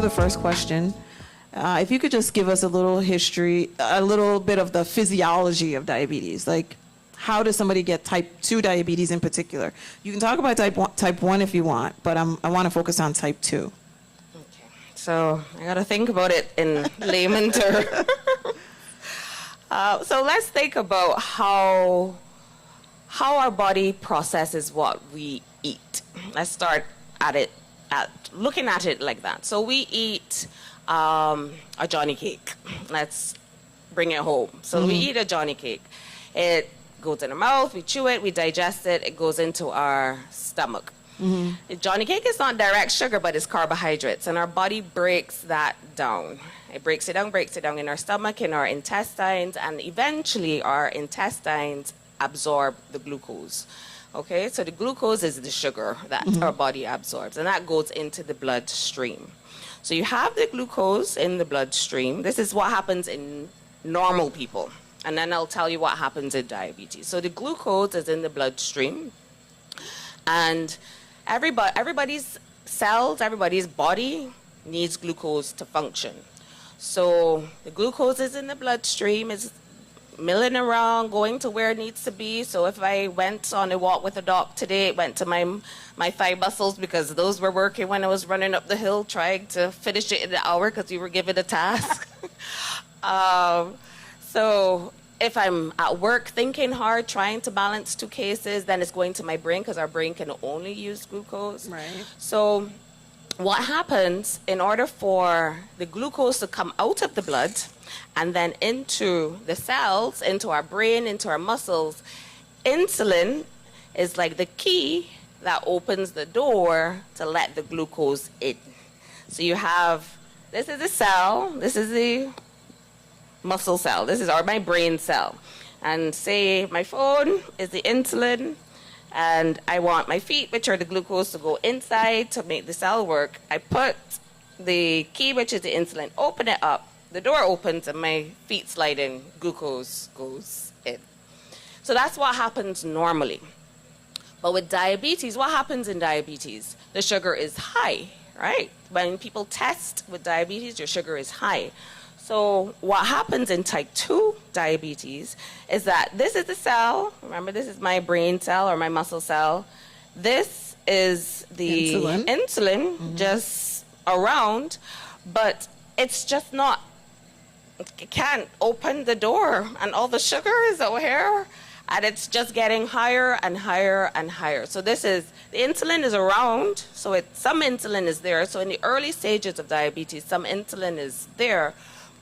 the first question. If you could just give us a little history, a little bit of the physiology of diabetes, like how does somebody get type 2 diabetes in particular? You can talk about type 1 if you want, but I want to focus on type 2. Okay, so I got to think about it in layman terms. So let's think about how our body processes what we eat. Let's start looking at it like that. So we eat a Johnny cake. Let's bring it home. So we eat a Johnny cake. It goes in our mouth, we chew it, we digest it, it goes into our stomach. Johnny cake is not direct sugar, but it's carbohydrates, and our body breaks that down. It breaks it down in our stomach, in our intestines, and eventually our intestines absorb the glucose. Okay, so the glucose is the sugar that our body absorbs, and that goes into the bloodstream. So you have the glucose in the bloodstream. This is what happens in normal people, and then I'll tell you what happens in diabetes. So the glucose is in the bloodstream, and everybody's cells, everybody's body needs glucose to function. So the glucose is in the bloodstream, is milling around, going to where it needs to be. So if I went on a walk with a dog today, it went to my thigh muscles because those were working when I was running up the hill trying to finish it in the hour because we were given a task. So if I'm at work thinking hard, trying to balance two cases, then it's going to my brain because our brain can only use glucose. Right. So what happens in order for the glucose to come out of the blood and then into the cells, into our brain, into our muscles, insulin is like the key that opens the door to let the glucose in. So you have, this is a cell, this is the muscle cell, this is my brain cell. And say my phone is the insulin, and I want my feet, which are the glucose, to go inside to make the cell work. I put the key, which is the insulin, open it up, the door opens, and my feet slide in, glucose goes in. So that's what happens normally. But with diabetes, what happens in diabetes? The sugar is high, right? When people test with diabetes, your sugar is high. So what happens in type 2 diabetes is that this is the cell. Remember, this is my brain cell or my muscle cell. This is the insulin just around, but it's just not, it can't open the door, and all the sugar is over here, and it's just getting higher and higher and higher. So this is, the insulin is around, so some insulin is there. So in the early stages of diabetes, some insulin is there,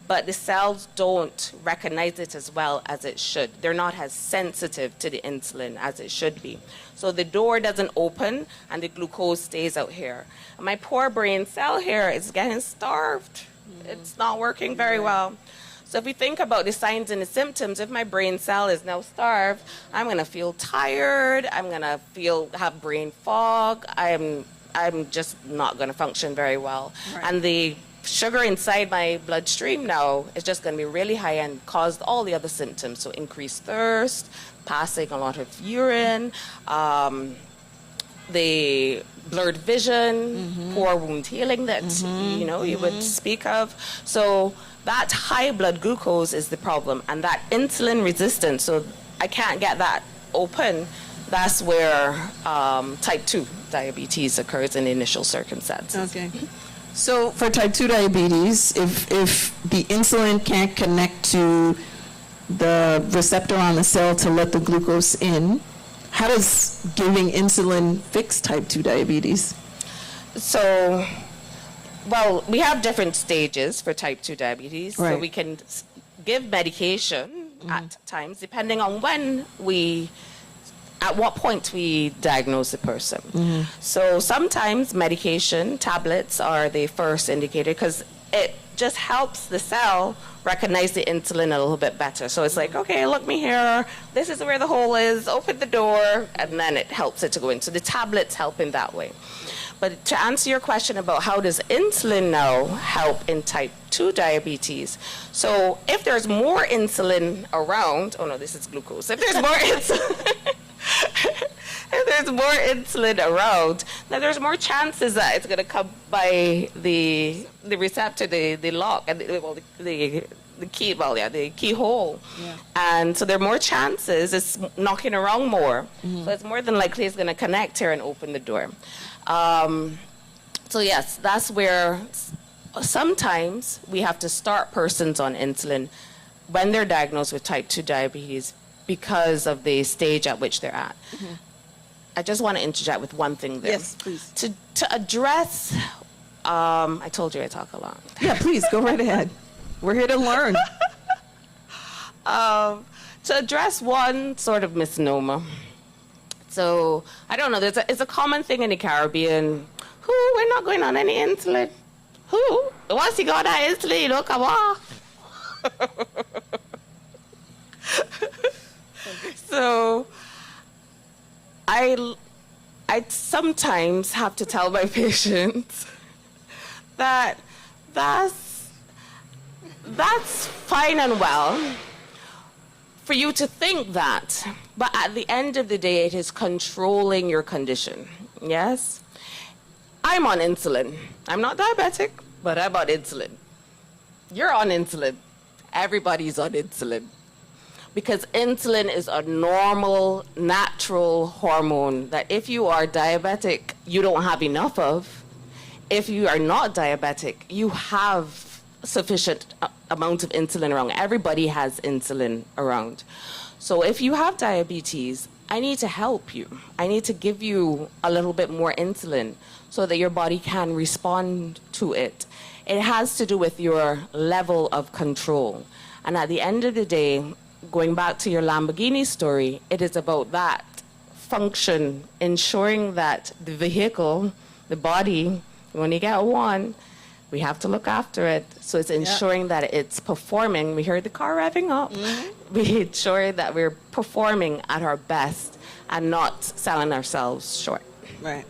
but the cells don't recognize it as well as it should. They're not as sensitive to the insulin as it should be. So the door doesn't open and the glucose stays out here. And my poor brain cell here is getting starved. It's not working very well. So if we think about the signs and the symptoms, if my brain cell is now starved, I'm gonna feel tired, I'm gonna have brain fog, I'm just not gonna function very well. Right. And the sugar inside my bloodstream now is just going to be really high and cause all the other symptoms. So increased thirst, passing a lot of urine, the blurred vision, poor wound healing that you would speak of. So that high blood glucose is the problem, and that insulin resistance. So I can't get that open. That's where type 2 diabetes occurs in the initial circumstances. Okay. So for type 2 diabetes, if the insulin can't connect to the receptor on the cell to let the glucose in, how does giving insulin fix type 2 diabetes? So, well, we have different stages for type 2 diabetes. Right. So we can give medication at times, depending on at what point we diagnose the person. So sometimes medication, tablets are the first indicator because it just helps the cell recognize the insulin a little bit better. So it's like, okay, look me here, this is where the hole is, open the door, and then it helps it to go in. So the tablets help in that way. But to answer your question about how does insulin now help in type 2 diabetes, so if there's more insulin around, oh no, this is glucose. If there's more insulin, if there's more insulin around, then there's more chances that it's going to come by the receptor, the lock, and the key, well, yeah, the keyhole. Yeah. And so there are more chances it's knocking around more. So it's more than likely it's going to connect here and open the door. So yes, that's where sometimes we have to start persons on insulin when they're diagnosed with type 2 diabetes because of the stage at which they're at. I just want to interject with one thing there. Yes, please. To address, I told you I talk a lot. Yeah, please, go right ahead. We're here to learn. To address one sort of misnomer. So, I don't know, it's a common thing in the Caribbean. We're not going on any insulin. Once you got that insulin, you don't come off. So, I sometimes have to tell my patients that that's fine and well for you to think that, but at the end of the day, it is controlling your condition. Yes? I'm on insulin. I'm not diabetic, but I'm on insulin. You're on insulin. Everybody's on insulin. Because insulin is a normal, natural hormone that if you are diabetic, you don't have enough of. If you are not diabetic, you have sufficient amount of insulin around. Everybody has insulin around. So if you have diabetes, I need to help you. I need to give you a little bit more insulin so that your body can respond to it. It has to do with your level of control. And at the end of the day, going back to your Lamborghini story, it is about that function, ensuring that the vehicle, the body, when you get one, we have to look after it. So it's ensuring that it's performing. We heard the car revving up. We ensure that we're performing at our best and not selling ourselves short. Right.